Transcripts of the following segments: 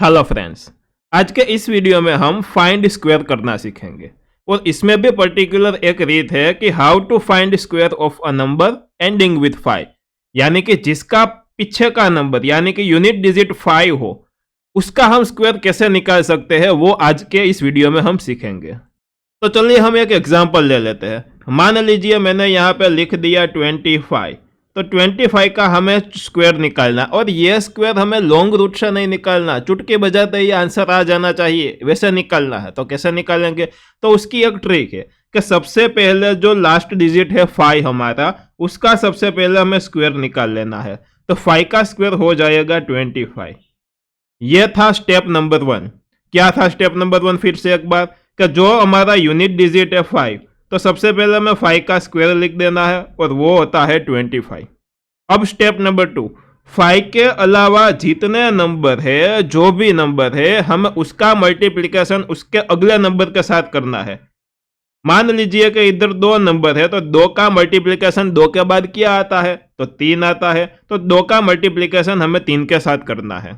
Hello friends, आज के इस वीडियो में हम फाइंड स्क्वायर करना सीखेंगे और इसमें भी पर्टिकुलर एक रीत है कि how to find square of a number ending with 5, यानी कि जिसका पीछे का नंबर यानी कि यूनिट डिजिट 5 हो उसका हम स्क्वायर कैसे निकाल सकते हैं वो आज के इस वीडियो में हम सीखेंगे। तो चलिए हम एक एग्जांपल ले लेते हैं। मान लीजिए मैंने यहाँ पे लिख दिया 25, तो 25 का हमें स्क्वायर निकालना और ये स्क्वायर हमें लॉन्ग रूट से नहीं निकालना, चुटकी बजाते ही आंसर आ जाना चाहिए वैसे निकालना है। तो कैसे निकालेंगे? तो उसकी एक ट्रिक है कि सबसे पहले जो लास्ट डिजिट है 5 हमारा, उसका सबसे पहले हमें स्क्वायर निकाल लेना है। तो 5 का स्क्वायर हो जाएगा 25। ये था स्टेप नंबर 1। क्या था स्टेप नंबर 1? फिर से एक बार कि जो हमारा यूनिट डिजिट है 5, तो सबसे पहले हमें 5 का स्क्वायर लिख देना है और वो होता है 25। अब स्टेप नंबर 2, 5 के अलावा जितने नंबर है, जो भी नंबर है, हमें उसका मल्टीप्लिकेशन उसके अगले नंबर के साथ करना है। मान लीजिए कि इधर 2 नंबर है, तो 2 का मल्टीप्लिकेशन 2 के बाद क्या आता है? तो 3 आता है। तो 2 का मल्टीप्लिकेशन हमें 3 के साथ करना है।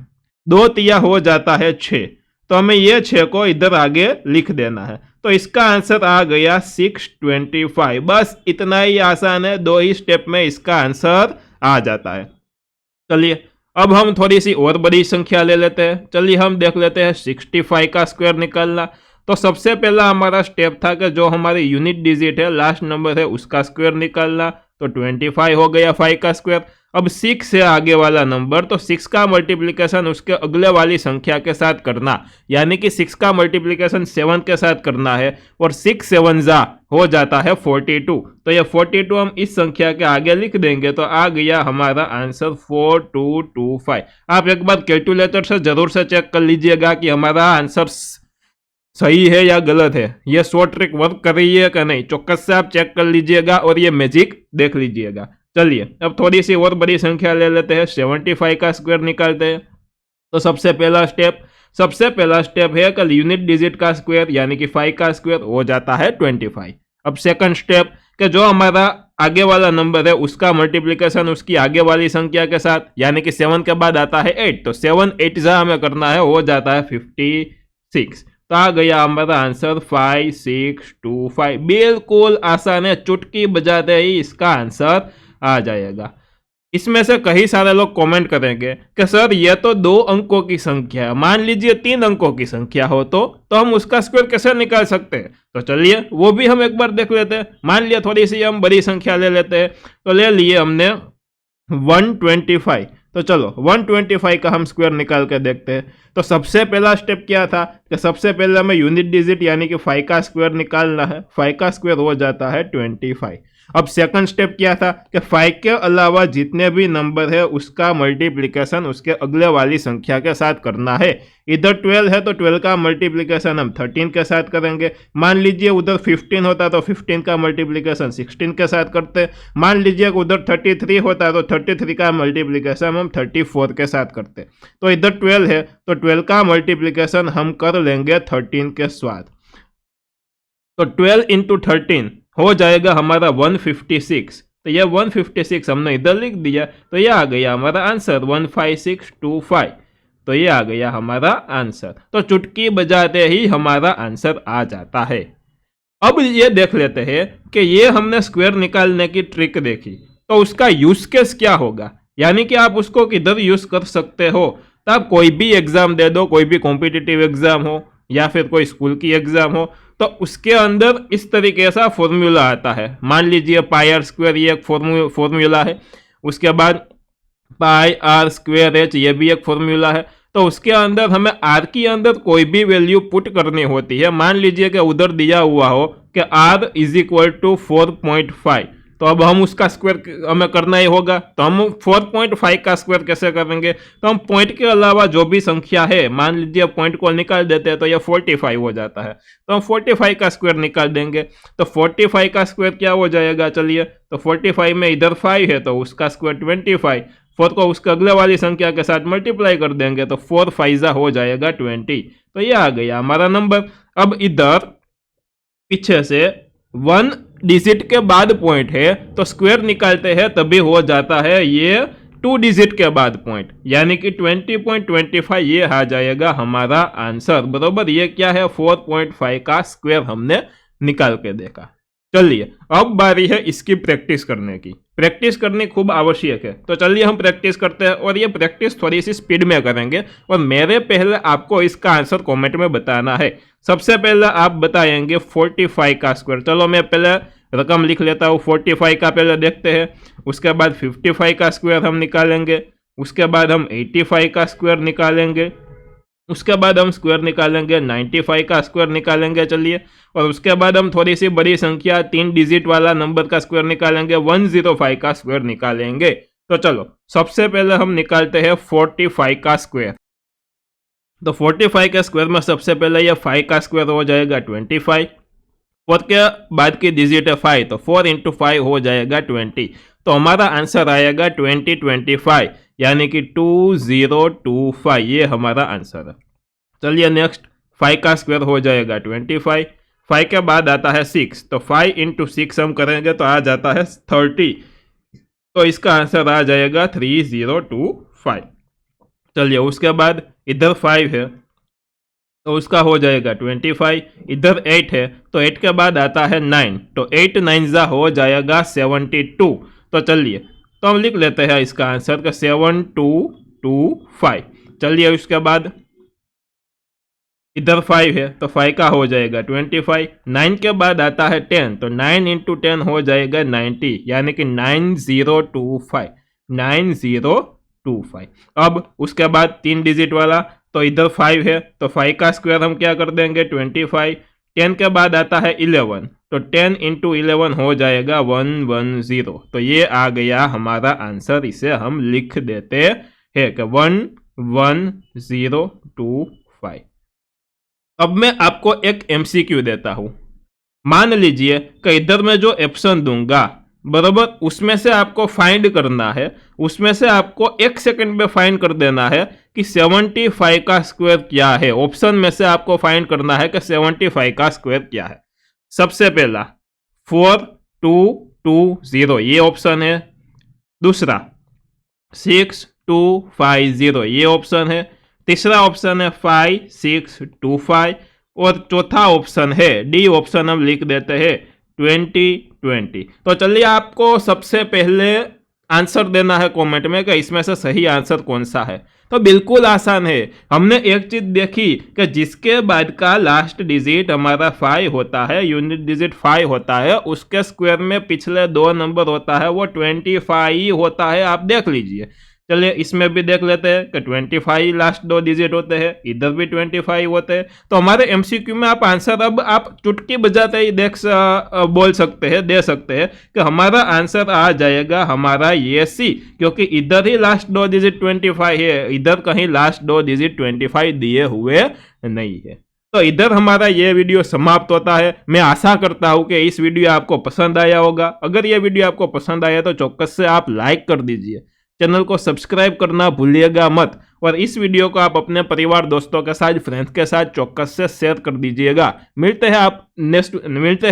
2 तिया हो जाता है 6, तो हमें ये 6 को इधर आगे लिख देना है। तो इसका आंसर आ गया 625। बस इतना ही आसान है, 2 ही स्टेप में इसका आंसर आ जाता है। चलिए अब हम थोड़ी सी और बड़ी संख्या ले लेते हैं। चलिए हम देख लेते हैं 65 का स्क्वायर निकालना। तो सबसे पहला हमारा स्टेप था कि जो हमारी यूनिट डिजिट है, लास्ट नंबर है, उसका स्क्वायर निकालना। तो 25 हो गया 5 का स्क्वायर। अब 6 से आगे वाला नंबर, तो 6 का मल्टीप्लिकेशन उसके अगले वाली संख्या के साथ करना, यानी कि 6 का मल्टीप्लिकेशन 7 के साथ करना है और 6 7 जा हो जाता है 42। तो ये 42 हम इस संख्या के आगे लिख देंगे तो आ गया हमारा आंसर 4225। आप एक बार कैलकुलेटर से जरूर से चेक कर लीजिएगा कि हमारा आंसर सही है या गलत है, ये शॉर्ट ट्रिक वर्क कर रही है कि नहीं। चौकस से आप चेक कर लीजिएगा और ये मैजिक देख लीजिएगा। चलिए अब थोड़ी सी और बड़ी संख्या ले लेते हैं, 75 का स्क्वायर निकालते हैं। तो सबसे पहला स्टेप है कि यूनिट डिजिट का स्क्वायर यानी कि 5 का स्क्वायर हो जाता है 25। अब सेकंड स्टेप कि जो हमारा आगे वाला नंबर है उसका मल्टीप्लिकेशन उसकी आगे वाली संख्या के साथ, यानी कि 7 के बाद आता है 8, तो 7 8 जा हमें करना है, हो जाता है 56। तो आ गया हमारा आंसर 5625। बिल्कुल आसान है, चुटकी बजाते ही इसका आंसर आ जाएगा। इसमें से कई सारे लोग कमेंट करेंगे कि सर ये तो 2 अंकों की संख्या है, मान लीजिए 3 अंकों की संख्या हो तो हम उसका स्क्वायर कैसे निकाल सकते हैं? तो चलिए वो भी हम एक बार देख लेते हैं। मान लिया थोड़ी सी हम बड़ी संख्या ले लेते हैं। तो ले लिए हमने 125। तो चलो 125 का हम स्क्वायर निकाल के देखते हैं। तो सबसे पहला स्टेप क्या था कि सबसे पहले हमें यूनिट डिजिट यानी कि 5 का स्क्वायर निकालना है। 5 का स्क्वायर हो जाता है 25। अब सेकंड स्टेप क्या था कि 5 के अलावा जितने भी नंबर है उसका मल्टीप्लिकेशन उसके अगले वाली संख्या के साथ करना है। इधर 12 है तो 12 का मल्टीप्लिकेशन हम 13 के साथ करेंगे। मान लीजिए उधर 15 होता तो 15 का मल्टीप्लिकेशन 16 के साथ करते। मान लीजिए उधर 33 होता तो 33 का मल्टीप्लिकेशन हम 34 के साथ करते। तो इधर 12 है तो 12 का मल्टीप्लिकेशन हम कर लेंगे 13 के साथ। तो 12 इंटू 13 हो जाएगा हमारा 156। तो यह 156 हमने इधर लिख दिया, तो यह आ गया हमारा आंसर 15625। तो ये आ गया हमारा आंसर। तो चुटकी बजाते ही हमारा आंसर आ जाता है। अब ये देख लेते हैं कि ये हमने स्क्वायर निकालने की ट्रिक देखी, तो उसका यूज केस क्या होगा, यानी कि आप उसको किधर यूज कर सकते हो। तो आप कोई भी एग्जाम दे दो, कोई भी कॉम्पिटिटिव एग्जाम हो या फिर कोई स्कूल की एग्जाम हो, तो उसके अंदर इस तरीके सा फॉर्मूला आता है। मान लीजिए पाई आर स्क्वायर ये एक फॉर्मूला है, उसके बाद पाई आर स्क्वायर एच ये भी एक फॉर्मूला है। तो उसके अंदर हमें आर की अंदर कोई भी वैल्यू पुट करनी होती है। मान लीजिए कि उधर दिया हुआ हो कि आर इज इक्वल टू 4.5, तो अब हम उसका स्क्वायर हमें करना ही होगा। तो हम 4.5 का स्क्वायर कैसे करेंगे? तो हम पॉइंट के अलावा जो भी संख्या है, मान लीजिए पॉइंट को निकाल देते हैं तो यह 45 हो जाता है। तो हम 45 का स्क्वायर निकाल देंगे। तो 45 का स्क्वायर क्या हो जाएगा? चलिए, तो 45 में इधर 5 है तो उसका स्क्वायर 25। 4 को उसके अगले वाली संख्या के साथ मल्टीप्लाई कर देंगे तो 4 5 हो जाएगा 20। तो यह आ गया हमारा नंबर। अब इधर पीछे से 1 डिजिट के बाद पॉइंट है तो स्क्वायर निकालते हैं तभी हो जाता है ये 2 डिजिट के बाद पॉइंट यानी कि 20.25 ये आ जाएगा हमारा आंसर। बरोबर, ये क्या है 4.5 का स्क्वायर हमने निकाल के देखा। चलिए अब बारी है इसकी प्रैक्टिस करने की। प्रैक्टिस करनी खूब आवश्यक है, तो चलिए हम प्रैक्टिस करते हैं और ये प्रैक्टिस थोड़ी सी स्पीड में करेंगे और मेरे पहले आपको इसका आंसर कमेंट में बताना है। सबसे पहले आप बताएंगे 45 का स्क्वायर। चलो मैं पहले रकम लिख लेता हूँ, 45 का पहले देखते हैं। उसके बाद 55 का स्क्वायर हम निकालेंगे, उसके बाद हम 85 का स्क्वायर निकालेंगे, उसके बाद हम स्क्वायर निकालेंगे 95 का स्क्वायर निकालेंगे। चलिए, और उसके बाद हम थोड़ी सी बड़ी संख्या 3 डिजिट वाला नंबर का स्क्वायर निकालेंगे, 105 का स्क्वायर निकालेंगे। तो चलो सबसे पहले हम निकालते हैं 45 का स्क्वायर। तो 45 के स्क्वायर में सबसे पहले ये 5 का स्क्वायर हो जाएगा 25, 4 के बाद की डिजिट है 5, तो 4 इंटू 5 हो जाएगा 20। तो हमारा आंसर आएगा 2025 यानी कि 2025, ये हमारा आंसर है। चलिए नेक्स्ट, 5 का स्क्वायर हो जाएगा 25, 5 के बाद आता है 6, तो 5 इंटू 6 हम करेंगे तो आ जाता है 30, तो इसका आंसर आ जाएगा 3025। चलिए उसके बाद इधर 5 है तो उसका हो जाएगा 25, इधर 8 है तो 8 के बाद आता है 9, तो 8 9 हो जाएगा 72। तो चलिए तो हम लिख लेते हैं इसका आंसर का 7225। चलिए उसके बाद इधर 5 है तो 5 का हो जाएगा 25, 9 के बाद आता है 10, तो 9 इंटू 10 हो जाएगा 90 यानी कि 9025, 9025। अब उसके बाद 3 डिजिट वाला, तो इधर 5 है तो 5 का स्क्वायर हम क्या कर देंगे 25, 10 के बाद आता है 11, तो 10 इंटू 11 हो जाएगा 110, तो ये आ गया हमारा आंसर। इसे हम लिख देते हैं कि 11025। अब मैं आपको एक एमसीक्यू देता हूं। मान लीजिए कि इधर मैं जो ऑप्शन दूंगा, बराबर, उसमें से आपको फाइंड करना है, उसमें से आपको 1 सेकंड में फाइंड कर देना है कि 75 का स्क्वायर क्या है। ऑप्शन में से आपको फाइंड करना है कि 75 का स्क्वायर क्या है। सबसे पहला 4220 ये ऑप्शन है, दूसरा 6250 ये ऑप्शन है, तीसरा ऑप्शन है 5625 और चौथा ऑप्शन है डी ऑप्शन, हम लिख देते हैं 2020। तो चलिए आपको सबसे पहले आंसर देना है कमेंट में कि इसमें से सही आंसर कौन सा है। तो बिल्कुल आसान है। हमने एक चीज देखी कि जिसके बाद का लास्ट डिजिट हमारा 5 होता है, यूनिट डिजिट 5 होता है, उसके स्क्वायर में पिछले 2 नंबर होता है वो 25 होता है। आप देख लीजिए। चलिए इसमें भी देख लेते हैं कि 25 लास्ट 2 डिजिट होते हैं, इधर भी 25 होते हैं। तो हमारे एमसीक्यू में आप आंसर अब आप चुटकी बजाते ही बोल सकते हैं, दे सकते हैं कि हमारा आंसर आ जाएगा हमारा ये सी, क्योंकि इधर ही लास्ट 2 डिजिट 25 है, इधर कहीं लास्ट 2 डिजिट 25 दिए हुए नहीं है। तो इधर हमारा ये वीडियो समाप्त होता है। मैं आशा करता हूं कि इस वीडियो आपको पसंद आया होगा। अगर ये वीडियो आपको पसंद आया तो चौक्कस से आप लाइक कर दीजिए, चैनल को सब्सक्राइब करना भूलिएगा मत, और इस वीडियो को आप अपने परिवार दोस्तों के साथ, फ्रेंड्स के साथ चौक्कस से शेयर कर दीजिएगा। मिलते हैं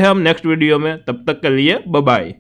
हम नेक्स्ट वीडियो में, तब तक के लिए बाय बाय।